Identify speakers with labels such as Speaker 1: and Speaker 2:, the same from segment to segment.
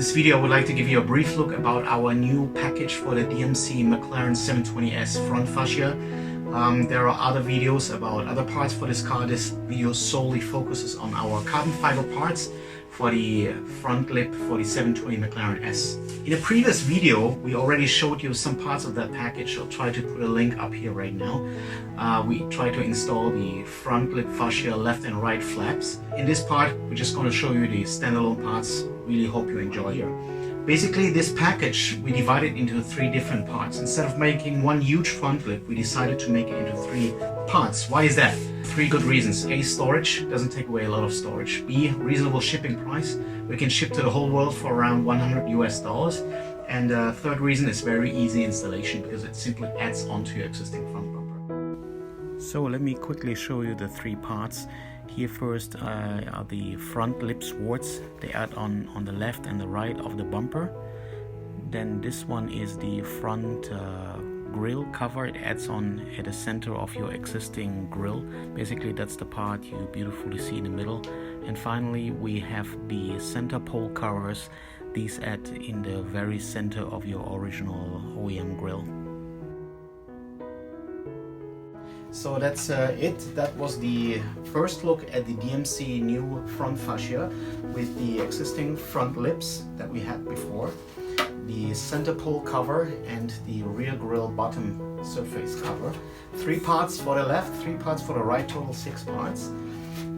Speaker 1: this video I would like to give you a brief look about our new package for the DMC McLaren 720s front fascia. There are other videos about other parts for this car. This video solely focuses on our carbon fiber parts for the front lip for the 720 McLaren S. In a previous video, we already showed you some parts of that package. I'll try to put a link up here right now. We tried to install the front lip fascia left and right flaps. In this part, we're just going to show you the standalone parts. Really hope you enjoy here. Basically, this package we divided into 3 different parts. Instead of making one huge front lip, we decided to make it into 3 parts. Why is that? 3 good reasons. A, storage, doesn't take away a lot of storage. B, reasonable shipping price. We can ship to the whole world for around $100 US. And third reason is very easy installation because it simply adds onto your existing front bumper. So let me quickly show you the 3 parts. Here first are the front lip supports. They add on the left and the right of the bumper. Then this one is the front grille cover. It adds on at the center of your existing grille. Basically that's the part you beautifully see in the middle. And finally we have the center pole covers. These add in the very center of your original OEM grille. So that's it. That was the first look at the DMC new front fascia with the existing front lips that we had before, the center pole cover and the rear grille bottom surface cover. 3 parts for the left, 3 parts for the right, total 6 parts.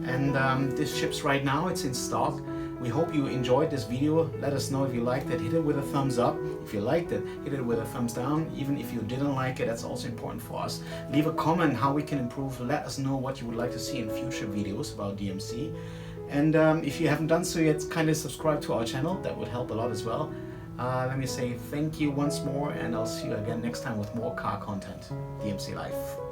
Speaker 1: And this ships right now, it's in stock. We hope you enjoyed this video. Let us know if you liked it. Hit it with a thumbs up. If you liked it, hit it with a thumbs down. Even if you didn't like it, that's also important for us. Leave a comment how we can improve. Let us know what you would like to see in future videos about DMC. And if you haven't done so yet, kindly subscribe to our channel. That would help a lot as well. Let me say thank you once more, and I'll see you again next time with more car content. DMC Life.